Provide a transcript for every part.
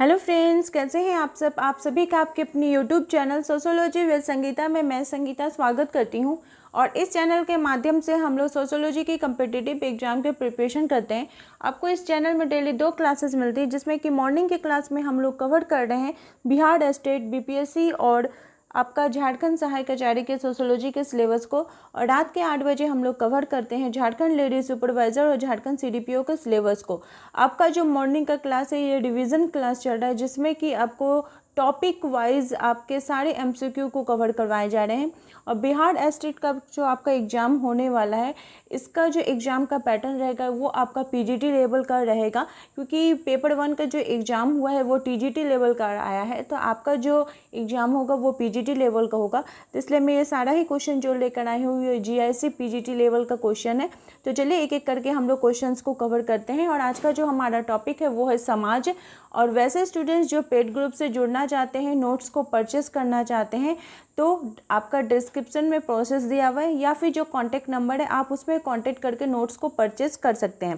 Hello friends, कैसे हैं आप सब। आप सभी का आपके अपनी YouTube channel sociology with Sangeeta में मैं संगीता स्वागत करती हूं। और इस चैनल के माध्यम से हम लोग सोशियोलॉजी की कम्पिटिटिव एग्जाम के प्रिपरेशन करते हैं। आपको इस चैनल में डेली 2 क्लासेस मिलती है, जिसमें कि मॉर्निंग के क्लास में हम लोग कवर कर रहे हैं बिहार स्टेट बीपीएससी और आपका झारखंड सहायक आचार्य के सोशियोलॉजी के सिलेबस को। और रात के 8 बजे हम लोग कवर करते हैं झारखंड लेडीज सुपरवाइजर और झारखंड सीडीपीओ के सिलेबस को। आपका जो मॉर्निंग का क्लास है ये रिवीजन क्लास चल रहा है, जिसमें कि आपको टॉपिक वाइज आपके सारे एमसीक्यू को कवर करवाए जा रहे हैं। और बिहार स्टेट का जो आपका एग्ज़ाम होने वाला है, इसका जो एग्ज़ाम का पैटर्न रहेगा वो आपका पीजीटी लेवल का रहेगा, क्योंकि पेपर 1 का जो एग्ज़ाम हुआ है वो टीजीटी लेवल का आया है। तो आपका जो एग्ज़ाम होगा वो पीजीटी लेवल का होगा। तो इसलिए मैं ये सारा ही क्वेश्चन जो लेकर आई हूँ ये जीआईसी पीजीटी लेवल का क्वेश्चन है। तो चलिए एक एक करके हम लोग क्वेश्चंस को कवर करते हैं। और आज का जो हमारा टॉपिक है वो है समाज। और वैसे स्टूडेंट्स जो पेड ग्रुप से जुड़ना चाहते हैं, नोट्स को परचेस करना चाहते हैं, तो आपका डिस्क्रिप्शन में प्रोसेस दिया हुआ है या फिर जो कॉन्टैक्ट नंबर है आप उसमें कॉन्टैक्ट करके नोट्स को परचेस कर सकते हैं।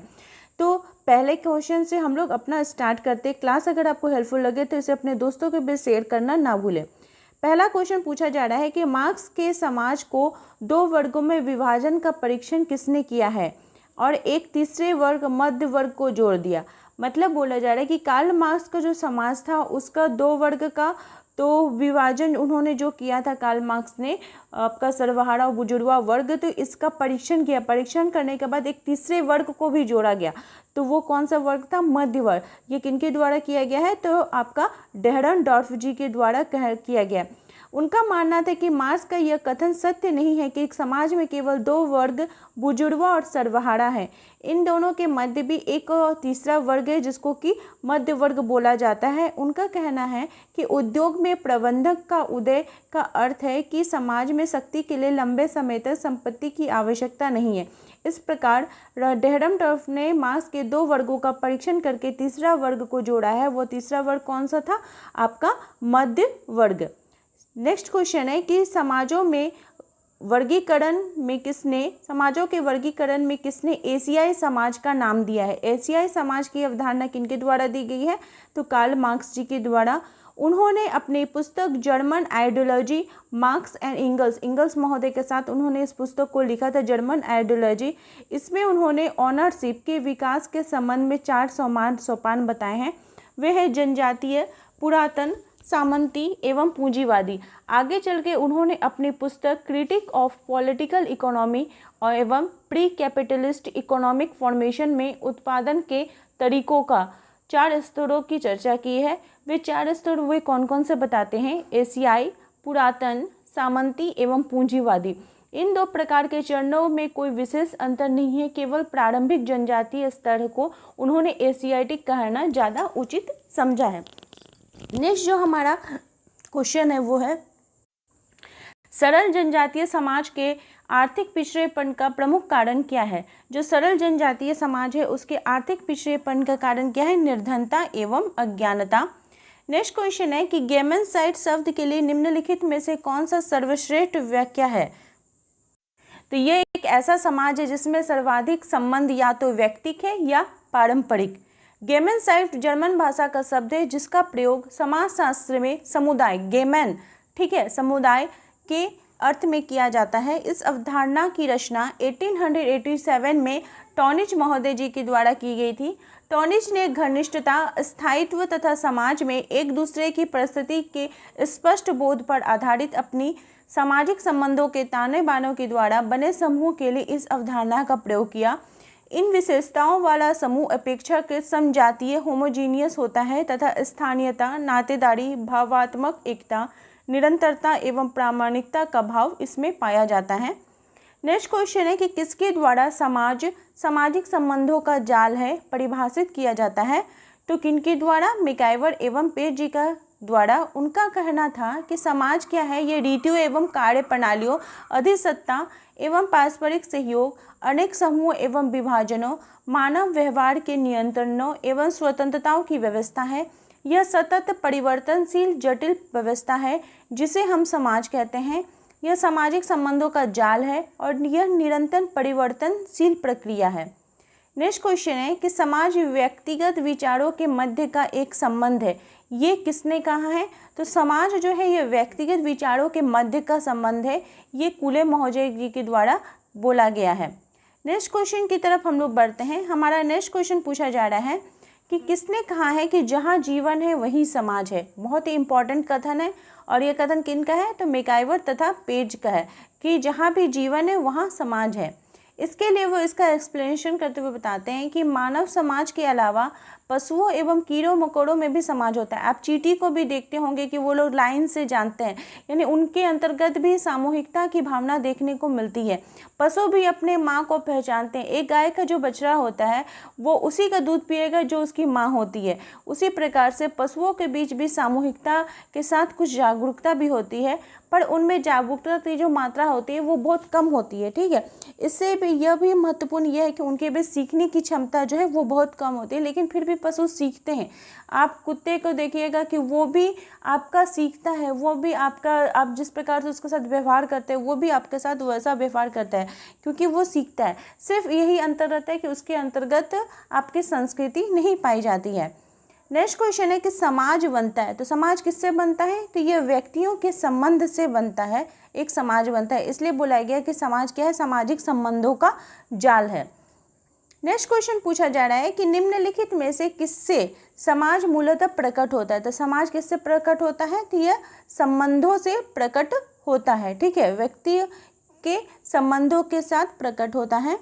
तो पहले क्वेश्चन से हम लोग अपना स्टार्ट करते हैं। क्लास अगर आपको हेल्पफुल लगे तो इसे अपने दोस्तों के बीच शेयर करना ना भूलें। पहला क्वेश्चन पूछा जा रहा है कि मार्क्स के समाज को 2 वर्गों में विभाजन का परीक्षण किसने किया है और एक तीसरे वर्ग मध्य वर्ग को जोड़ दिया। मतलब बोला जा रहा है कि कार्ल मार्क्स का जो समाज था उसका 2 वर्ग का तो विभाजन उन्होंने जो किया था कार्ल मार्क्स ने, आपका सर्वहारा और बुजुर्गा वर्ग, तो इसका परीक्षण किया। परीक्षण करने के बाद एक तीसरे वर्ग को भी जोड़ा गया। तो वो कौन सा वर्ग था? मध्य वर्ग। ये किनके द्वारा किया गया है? तो आपका डेहरनडॉर्फ जी के द्वारा किया गया। उनका मानना था कि मार्क्स का यह कथन सत्य नहीं है कि एक समाज में केवल 2 वर्ग बुजुर्गा और सर्वहारा है। इन दोनों के मध्य भी एक तीसरा वर्ग है जिसको कि मध्य वर्ग बोला जाता है। उनका कहना है कि उद्योग में प्रबंधक का उदय का अर्थ है कि समाज में शक्ति के लिए लंबे समय तक संपत्ति की आवश्यकता नहीं है। इस प्रकार डेहरनडॉर्फ ने मार्क्स के 2 वर्गों का परीक्षण करके तीसरा वर्ग को जोड़ा है। वो तीसरा वर्ग कौन सा था? आपका मध्य वर्ग। नेक्स्ट क्वेश्चन है कि समाजों के वर्गीकरण में किसने एशियाई समाज का नाम दिया है? एशियाई समाज की अवधारणा किनके द्वारा दी गई है? तो कार्ल मार्क्स जी के द्वारा। उन्होंने अपनी पुस्तक German ideology marks and Ingalls महोदय के साथ उन्होंने इस पुस्तक को लिखा था, जर्मन आइडियोलॉजी। इसमें उन्होंने ऑनरशिप के विकास के संबंध में 4 सोपान बताए हैं। वे हैं जनजातीय, पुरातन, सामंती एवं पूंजीवादी। आगे चल के उन्होंने अपनी पुस्तक क्रिटिक ऑफ पॉलिटिकल इकोनॉमी और एवं प्री कैपिटलिस्ट इकोनॉमिक फॉर्मेशन में उत्पादन के तरीकों का 4 स्तरों की चर्चा की है। वे 4 स्तर वे कौन कौन से बताते हैं? एशियाई, पुरातन, सामंती एवं पूंजीवादी। इन 2 प्रकार के चरणों में कोई विशेष अंतर नहीं है, केवल प्रारंभिक जनजातीय स्तर को उन्होंने एशियाटिक कहना ज़्यादा उचित समझा है। नेक्स्ट जो हमारा क्वेश्चन है वो है सरल जनजातीय समाज के आर्थिक पिछड़ेपन का प्रमुख कारण क्या है? जो सरल जनजातीय समाज है उसके आर्थिक पिछड़ेपन का कारण क्या है? निर्धनता एवं अज्ञानता। नेक्स्ट क्वेश्चन है कि गेमेनसाइड शब्द के लिए निम्नलिखित में से कौन सा सर्वश्रेष्ठ व्याख्या है? तो ये एक ऐसा समाज है जिसमें सर्वाधिक संबंध या तो व्यक्तिक है या पारंपरिक। गेमेनसाइड जर्मन भाषा का शब्द है जिसका प्रयोग समाजशास्त्र में समुदाय, गेमेन, ठीक है, समुदाय के अर्थ में किया जाता है। इस अवधारणा की रचना 1887 में टॉनिच महोदय जी के द्वारा की गई थी। टॉनिच ने घनिष्ठता, स्थायित्व तथा समाज में एक दूसरे की परिस्थिति के स्पष्ट बोध पर आधारित अपनी सामाजिक संबंधों के ताने बानों के द्वारा बने समूह के लिए इस अवधारणा का प्रयोग किया। इन विशेषताओं वाला समूह अपेक्षाकृत समजातीय होमोजीनियस होता है तथा स्थानीयता, नातेदारी, भावात्मक एकता, निरंतरता एवं प्रामाणिकता का भाव इसमें पाया जाता है। नेक्स्ट क्वेश्चन है कि किसके द्वारा सामाजिक संबंधों का जाल है परिभाषित किया जाता है? तो किनके द्वारा? मैकाइवर एवं पेज जी का द्वारा। उनका कहना था कि समाज क्या है? ये रीतियों एवं कार्य प्रणालियों, अधिसत्ता एवं पारस्परिक सहयोग, अनेक समूह एवं विभाजनों, मानव व्यवहार के नियंत्रणों एवं स्वतंत्रताओं की व्यवस्था है। यह सतत परिवर्तनशील जटिल व्यवस्था है जिसे हम समाज कहते हैं। यह सामाजिक संबंधों का जाल है और यह निरंतर परिवर्तनशील प्रक्रिया है। नेक्स्ट क्वेश्चन है कि समाज व्यक्तिगत विचारों के मध्य का एक संबंध है, ये किसने कहा है? तो समाज जो है ये व्यक्तिगत विचारों के मध्य का संबंध है, ये कूले महोदय जी के द्वारा बोला गया है। नेक्स्ट क्वेश्चन की तरफ हम लोग बढ़ते हैं। हमारा नेक्स्ट क्वेश्चन पूछा जा रहा है कि किसने कहा है कि जहाँ जीवन है वही समाज है। बहुत ही इंपॉर्टेंट कथन है और ये कथन किन का है? तो मैकआइवर तथा पेज का है कि जहाँ भी जीवन है वहाँ समाज है। इसके लिए वो इसका एक्सप्लेनेशन करते हुए बताते हैं कि मानव समाज के अलावा पशुओं एवं कीड़ों मकोड़ों में भी समाज होता है। आप चींटी को भी देखते होंगे कि वो लोग लाइन से जानते हैं, यानी उनके अंतर्गत भी सामूहिकता की भावना देखने को मिलती है। पशु भी अपने माँ को पहचानते हैं। एक गाय का जो बछड़ा होता है वो उसी का दूध पिएगा जो उसकी माँ होती है। उसी प्रकार से पशुओं के बीच भी सामूहिकता के साथ कुछ जागरूकता भी होती है, पर उनमें जागरूकता की जो मात्रा होती है वो बहुत कम होती है। ठीक है, इससे भी यह भी महत्वपूर्ण यह है कि उनके भी सीखने की क्षमता जो है वो बहुत कम होती है, लेकिन फिर भी पशु सीखते हैं। आप कुत्ते को देखिएगा कि वो भी आपका सीखता है, वो भी आपका, आप जिस प्रकार से उसके साथ व्यवहार करते हैं वो भी आपके साथ वैसा व्यवहार करता है, क्योंकि वो सीखता है। सिर्फ यही अंतर रहता है कि उसके अंतर्गत आपकी संस्कृति नहीं पाई जाती है। नेक्स्ट क्वेश्चन है कि समाज बनता है, तो समाज किससे बनता है? तो यह व्यक्तियों के संबंध से बनता है, एक समाज बनता है। इसलिए बोला गया कि समाज क्या है? सामाजिक संबंधों का जाल है। नेक्स्ट क्वेश्चन पूछा जा रहा है कि निम्नलिखित में से किससे समाज मूलतः प्रकट होता है? तो समाज किससे प्रकट होता है? तो यह संबंधों से प्रकट होता है। ठीक है, व्यक्ति के संबंधों के साथ प्रकट होता है।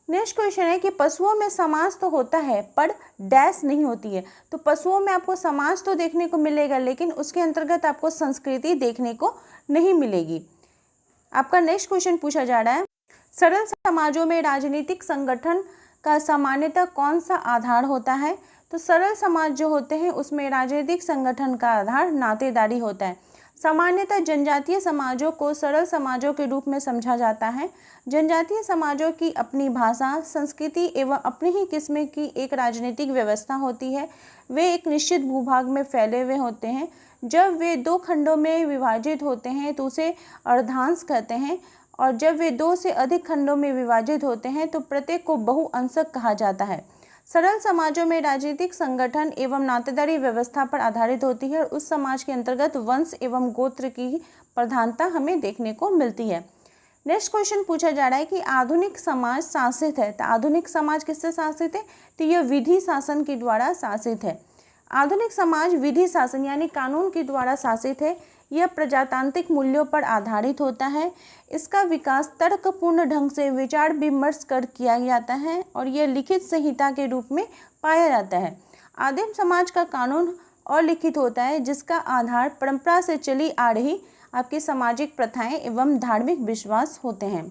नेक्स्ट क्वेश्चन है कि पशुओं में समाज तो होता है पर डैश नहीं होती है। तो पशुओं में आपको समाज तो देखने को मिलेगा, लेकिन उसके अंतर्गत आपको संस्कृति देखने को नहीं मिलेगी। आपका नेक्स्ट क्वेश्चन पूछा जा रहा है, सरल समाजों में राजनीतिक संगठन का सामान्यतः कौन सा आधार होता है? तो सरल समाज जो होते हैं उसमें राजनीतिक संगठन का आधार नातेदारी होता है। सामान्यतः जनजातीय समाजों को सरल समाजों के रूप में समझा जाता है। जनजातीय समाजों की अपनी भाषा, संस्कृति एवं अपनी ही किस्म की एक राजनीतिक व्यवस्था होती है। वे एक निश्चित भूभाग में फैले हुए होते हैं। जब वे दो खंडों में विभाजित होते हैं तो उसे अर्धांश कहते हैं, और जब वे दो से अधिक खंडों में विभाजित होते हैं तो प्रत्येक को बहुअंशक कहा जाता है। सरल समाजों में राजनीतिक संगठन एवं नातेदारी व्यवस्था पर आधारित होती है और उस समाज के अंतर्गत वंश एवं गोत्र की प्रधानता हमें देखने को मिलती है। नेक्स्ट क्वेश्चन पूछा जा रहा है कि आधुनिक समाज शासित है। तो आधुनिक समाज किससे शासित है? तो यह विधि शासन के द्वारा शासित है। आधुनिक समाज विधि शासन यानी कानून के द्वारा शासित है। यह प्रजातांत्रिक मूल्यों पर आधारित होता है। इसका विकास तर्कपूर्ण ढंग से विचार विमर्श कर किया जाता है और यह लिखित संहिता के रूप में पाया जाता है। आदिम समाज का कानून अलिखित होता है, जिसका आधार परंपरा से चली आ रही आपकी सामाजिक प्रथाएं एवं धार्मिक विश्वास होते हैं।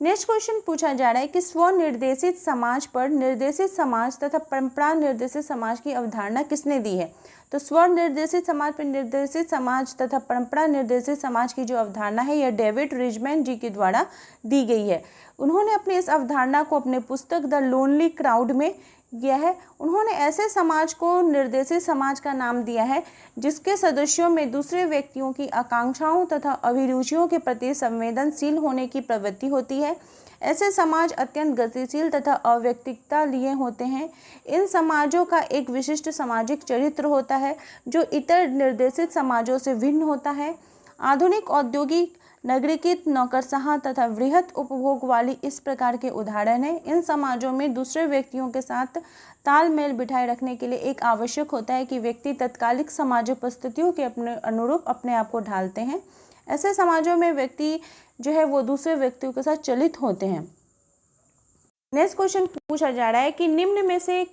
नेक्स्ट क्वेश्चन पूछा जा रहा है कि स्वनिर्देशित समाज पर निर्देशित समाज तथा परंपरा निर्देशित समाज की अवधारणा किसने दी है? तो स्वनिर्देशित समाज पर निर्देशित समाज तथा परंपरा निर्देशित समाज की जो अवधारणा है यह डेविड रिचमैन जी के द्वारा दी गई है। उन्होंने अपनी इस अवधारणा को अपने पुस्तक द लोनली क्राउड में दिया है। उन्होंने ऐसे समाज को निर्देशित समाज का नाम दिया है जिसके सदस्यों में दूसरे व्यक्तियों की आकांक्षाओं तथा अभिरुचियों के प्रति संवेदनशील होने की प्रवृत्ति होती है। ऐसे समाज अत्यंत गतिशील तथा अव्यक्तिकता लिए होते हैं। इन समाजों का एक विशिष्ट सामाजिक चरित्र होता है जो इतर निर्देशित समाजों से भिन्न होता है। आधुनिक औद्योगिक नगरीकृत नौकरशाह तथा वृहत उपभोग वाली इस प्रकार के उदाहरण हैं। इन समाजों में दूसरे व्यक्तियों के साथ तालमेल बिठाए रखने के लिए एक आवश्यक होता है कि व्यक्ति तत्कालिक सामाजिक परिस्थितियों के अपने अनुरूप अपने आप को ढालते हैं। ऐसे समाजों में व्यक्ति जो है वो दूसरे व्यक्तियों के साथ चलित होते हैं। नेक्स्ट क्वेश्चन पूछा जा रहा है कि निम्न में से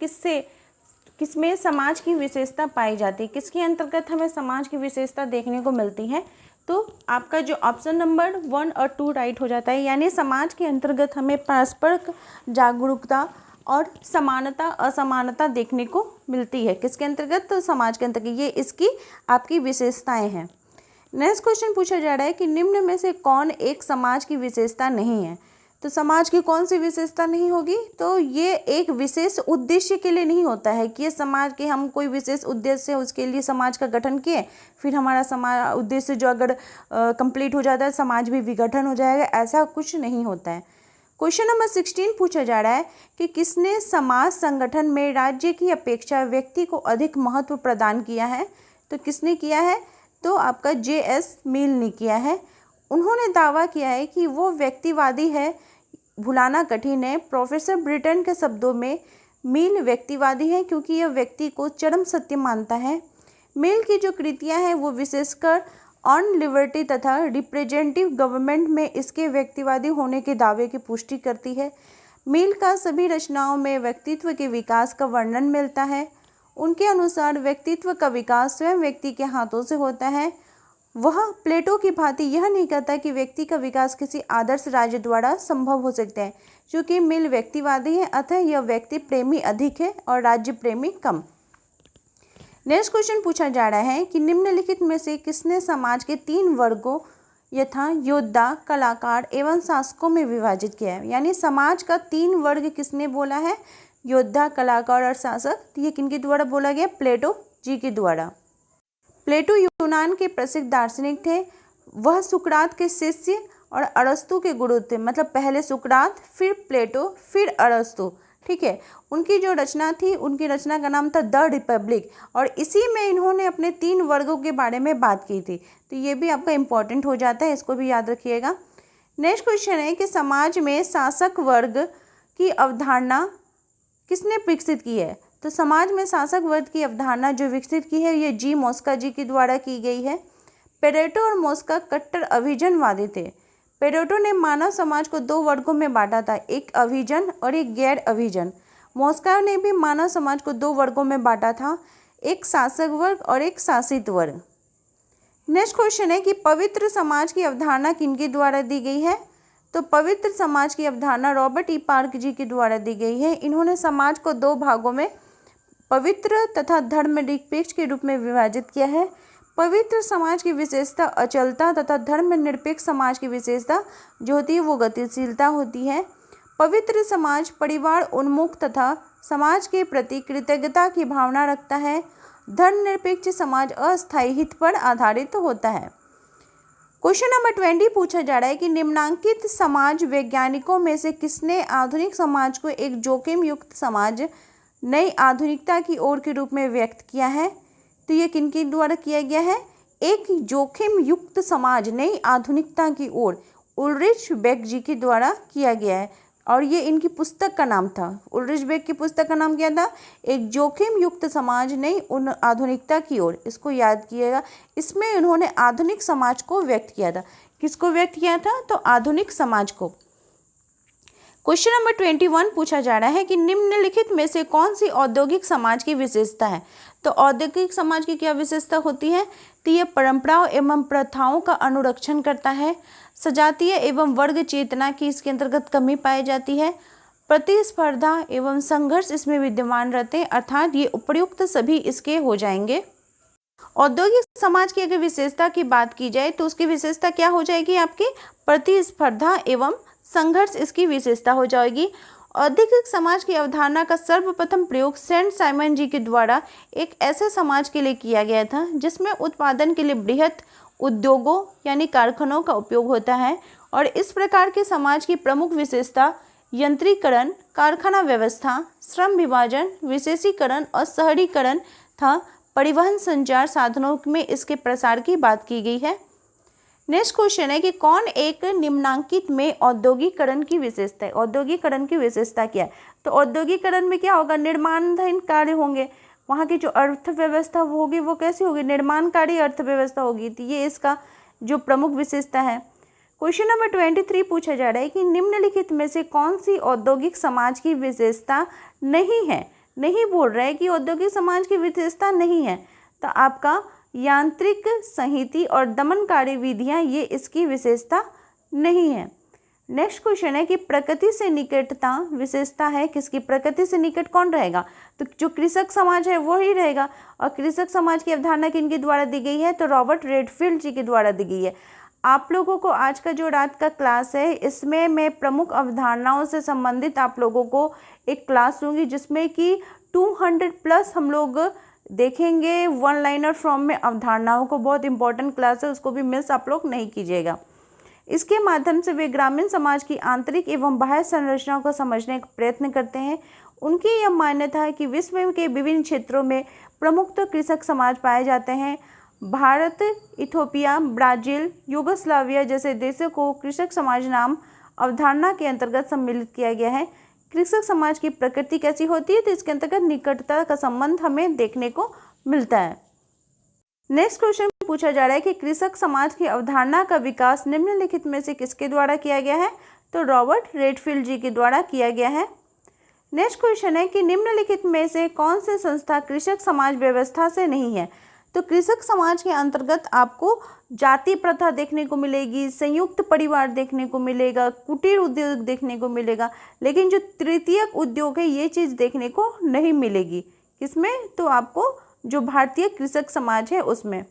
किसमें समाज की विशेषता पाई जाती है? किसके अंतर्गत हमें समाज की विशेषता देखने को मिलती है? तो आपका जो ऑप्शन नंबर 1 और 2 राइट हो जाता है, यानी समाज के अंतर्गत हमें पारस्परिक जागरूकता और समानता असमानता देखने को मिलती है। किसके अंतर्गत? तो समाज के अंतर्गत। ये इसकी आपकी विशेषताएं हैं। नेक्स्ट क्वेश्चन पूछा जा रहा है कि निम्न में से कौन एक समाज की विशेषता नहीं है? तो समाज की कौन सी विशेषता नहीं होगी? तो ये एक विशेष उद्देश्य के लिए नहीं होता है कि ये समाज के हम कोई विशेष उद्देश्य है उसके लिए समाज का गठन किए, फिर हमारा समाज उद्देश्य जो अगर कंप्लीट हो जाता है समाज भी विघटन हो जाएगा, ऐसा कुछ नहीं होता है। क्वेश्चन नंबर 16 पूछा जा रहा है कि किसने समाज संगठन में राज्य की अपेक्षा व्यक्ति को अधिक महत्व प्रदान किया है। तो किसने किया है, तो आपका J.S. मिल ने किया है। उन्होंने दावा किया है कि वो व्यक्तिवादी है, भुलाना कठिन है। प्रोफेसर ब्रिटन के शब्दों में मिल व्यक्तिवादी है क्योंकि यह व्यक्ति को चरम सत्य मानता है। मिल की जो कृतियां हैं वो विशेषकर ऑन लिबर्टी तथा रिप्रेजेंटेटिव गवर्नमेंट में इसके व्यक्तिवादी होने के दावे की पुष्टि करती है। मिल का सभी रचनाओं में व्यक्तित्व के विकास का वर्णन मिलता है। उनके अनुसार व्यक्तित्व का विकास स्वयं व्यक्ति के हाथों से होता है। वह प्लेटो की भांति यह नहीं कहता कि व्यक्ति का विकास किसी आदर्श राज्य द्वारा संभव हो सकता है। चूँकि मिल व्यक्तिवादी है अतः यह व्यक्ति प्रेमी अधिक है और राज्य प्रेमी कम। नेक्स्ट क्वेश्चन पूछा जा रहा है कि निम्नलिखित में से किसने समाज के 3 वर्गों यथा योद्धा, कलाकार एवं शासकों में विभाजित किया है। यानी समाज का 3 वर्ग किसने बोला है, योद्धा, कलाकार और शासक। तो ये किनके द्वारा बोला गया, प्लेटो जी के द्वारा। प्लेटो यूनान के प्रसिद्ध दार्शनिक थे। वह सुकरात के शिष्य और अरस्तु के गुरु थे। मतलब पहले सुकरात, फिर प्लेटो, फिर अरस्तु। ठीक है। उनकी जो रचना थी, उनकी रचना का नाम था द रिपब्लिक और इसी में इन्होंने अपने 3 वर्गों के बारे में बात की थी। तो ये भी आपका इम्पोर्टेंट हो जाता है, इसको भी याद रखिएगा। नेक्स्ट क्वेश्चन है कि समाज में शासक वर्ग की अवधारणा किसने विकसित की है। तो समाज में शासक वर्ग की अवधारणा जो विकसित की है ये जी मोस्का जी के द्वारा की गई है। पेरेटो और मोस्का कट्टर अभिजनवादी थे। पेरेटो ने मानव समाज को 2 वर्गों में बांटा था, एक अभिजन और एक गैर अभिजन। मोस्का ने भी मानव समाज को 2 वर्गों में बांटा था, एक शासक वर्ग और एक शासित वर्ग। नेक्स्ट क्वेश्चन है कि पवित्र समाज की अवधारणा किनके द्वारा दी गई है। तो पवित्र समाज की अवधारणा रॉबर्ट ई पार्क जी के द्वारा दी गई है। इन्होंने समाज को 2 भागों में पवित्र तथा धर्मनिरपेक्ष के रूप में विभाजित किया है। पवित्र समाज की विशेषता अचलता तथा धर्मनिरपेक्ष समाज की विशेषता जो होती है वो गतिशीलता होती है। पवित्र समाज परिवार उन्मुख तथा समाज के प्रति कृतज्ञता की भावना रखता है। धर्मनिरपेक्ष समाज अस्थायी हित पर आधारित होता है। क्वेश्चन नंबर 20 पूछा जा रहा है कि निम्नांकित समाज वैज्ञानिकों में से किसने आधुनिक समाज को एक जोखिम युक्त समाज, नई आधुनिकता की ओर के रूप में व्यक्त किया है। तो ये किनके द्वारा किया गया है, एक जोखिम युक्त समाज नई आधुनिकता की ओर, उल्रिच बेक जी के द्वारा किया गया है और ये इनकी पुस्तक का नाम था। उल्रिच बेक की पुस्तक का नाम क्या था, एक जोखिम युक्त समाज नई आधुनिकता की ओर। इसको याद कीजिएगा। इसमें उन्होंने आधुनिक समाज को व्यक्त किया था। किसको व्यक्त किया था, तो आधुनिक समाज को। क्वेश्चन नंबर 21 पूछा जा रहा है कि निम्नलिखित में से कौन सी औद्योगिक समाज की विशेषता है। तो औद्योगिक समाज की क्या विशेषता होती है, तो ये परंपराओं एवं प्रथाओं का अनुरक्षण करता है। सजातीय एवं वर्ग चेतना की इसके अंतर्गत कमी पाई जाती है। प्रतिस्पर्धा एवं संघर्ष इसमें विद्यमान रहते हैं, अर्थात ये उपर्युक्त सभी इसके हो जाएंगे। औद्योगिक समाज की अगर विशेषता की बात की जाए तो उसकी विशेषता क्या हो जाएगी, आपकी प्रतिस्पर्धा एवं संघर्ष इसकी विशेषता हो जाएगी। औद्योगिक समाज की अवधारणा का सर्वप्रथम प्रयोग सेंट साइमन जी के द्वारा एक ऐसे समाज के लिए किया गया था जिसमें उत्पादन के लिए बृहत उद्योगों यानी कारखानों का उपयोग होता है और इस प्रकार के समाज की प्रमुख विशेषता यंत्रीकरण, कारखाना व्यवस्था, श्रम विभाजन, विशेषीकरण और शहरीकरण था। परिवहन संचार साधनों में इसके प्रसार की बात की गई है। नेक्स्ट क्वेश्चन है कि कौन एक निम्नांकित में औद्योगिकरण की विशेषता है। औद्योगिकरण की विशेषता क्या है, तो औद्योगिकरण में क्या होगा, निर्माणाधीन कार्य होंगे। वहाँ की जो अर्थव्यवस्था होगी वो कैसी होगी, निर्माणकारी अर्थव्यवस्था होगी। तो ये इसका जो प्रमुख विशेषता है। क्वेश्चन नंबर 23 पूछा जा रहा है कि निम्नलिखित में से कौन सी औद्योगिक समाज की विशेषता नहीं है। नहीं बोल रहा है कि औद्योगिक समाज की विशेषता नहीं है, तो आपका यांत्रिक संहिति और दमनकारी विधियां ये इसकी विशेषता नहीं है। नेक्स्ट क्वेश्चन है कि प्रकृति से निकटता विशेषता है किसकी, प्रकृति से निकट कौन रहेगा, तो जो कृषक समाज है वो ही रहेगा। और कृषक समाज की अवधारणा किनके द्वारा दी गई है, तो रॉबर्ट रेडफील्ड जी के द्वारा दी गई है। आप लोगों को आज का जो रात का क्लास है इसमें मैं प्रमुख अवधारणाओं से संबंधित आप लोगों को एक क्लास दूंगी जिसमें कि 200+ हम लोग देखेंगे। 1 लाइनर फॉर्म में अवधारणाओं को, बहुत इंपॉर्टेंट क्लास है, उसको भी मिस आप लोग नहीं कीजिएगा। इसके माध्यम से वे ग्रामीण समाज की आंतरिक एवं बाह्य संरचनाओं को समझने का प्रयत्न करते हैं। उनकी यह मान्यता है कि विश्व के विभिन्न क्षेत्रों में प्रमुख कृषक समाज पाए जाते हैं। भारत, इथोपिया, ब्राज़ील, यूगोस्लाविया जैसे देशों को कृषक समाज नाम अवधारणा के अंतर्गत सम्मिलित किया गया है। कृषक समाज की प्रकृति कैसी होती है, तो इसके अंतर्गत निकटता का संबंध हमें देखने को मिलता है। नेक्स्ट क्वेश्चन पूछा जा रहा है कि कृषक समाज की अवधारणा का विकास निम्नलिखित में से किसके द्वारा किया गया है, तो रॉबर्ट रेडफील्ड जी के द्वारा किया गया है। नेक्स्ट क्वेश्चन है कि निम्नलिखित में से कौन सी संस्था कृषक समाज व्यवस्था से नहीं है, तो कृषक समाज के अंतर्गत आपको जाति प्रथा देखने को मिलेगी, संयुक्त परिवार देखने को मिलेगा, कुटीर उद्योग देखने को मिलेगा, लेकिन जो तृतीयक उद्योग है ये चीज़ देखने को नहीं मिलेगी। किसमें, तो आपको जो भारतीय कृषक समाज है उसमें।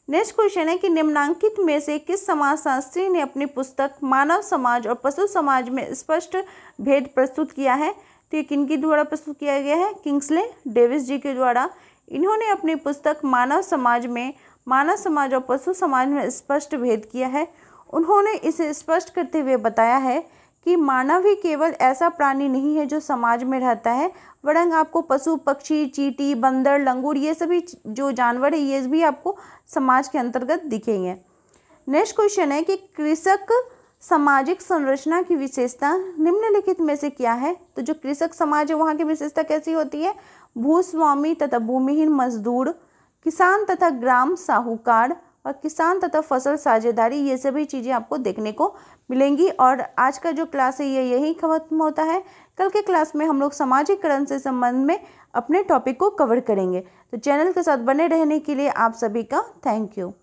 नेक्स्ट क्वेश्चन है कि निम्नांकित में से किस समाजशास्त्री ने अपनी पुस्तक मानव समाज और पशु समाज में स्पष्ट भेद प्रस्तुत किया है, तो ये किनके द्वारा प्रस्तुत किया गया है, किंग्सले डेविस जी के द्वारा। इन्होंने अपनी पुस्तक मानव समाज और पशु समाज में स्पष्ट भेद किया है। उन्होंने इसे स्पष्ट करते हुए बताया है कि मानव ही केवल ऐसा प्राणी नहीं है जो समाज में रहता है, वरन आपको पशु, पक्षी, चींटी, बंदर, लंगूर ये सभी जो जानवर है ये भी आपको समाज के अंतर्गत दिखेंगे। नेक्स्ट क्वेश्चन है कि कृषक सामाजिक संरचना की विशेषता निम्नलिखित में से क्या है, तो जो कृषक समाज है वहाँ की विशेषता कैसी होती है, भूस्वामी तथा भूमिहीन मजदूर, किसान तथा ग्राम साहूकार और किसान तथा फसल साझेदारी, ये सभी चीज़ें आपको देखने को मिलेंगी। और आज का जो क्लास है ये यही खत्म होता है। कल के क्लास में हम लोग सामाजिकरण से संबंध में अपने टॉपिक को कवर करेंगे। तो चैनल के साथ बने रहने के लिए आप सभी का थैंक यू।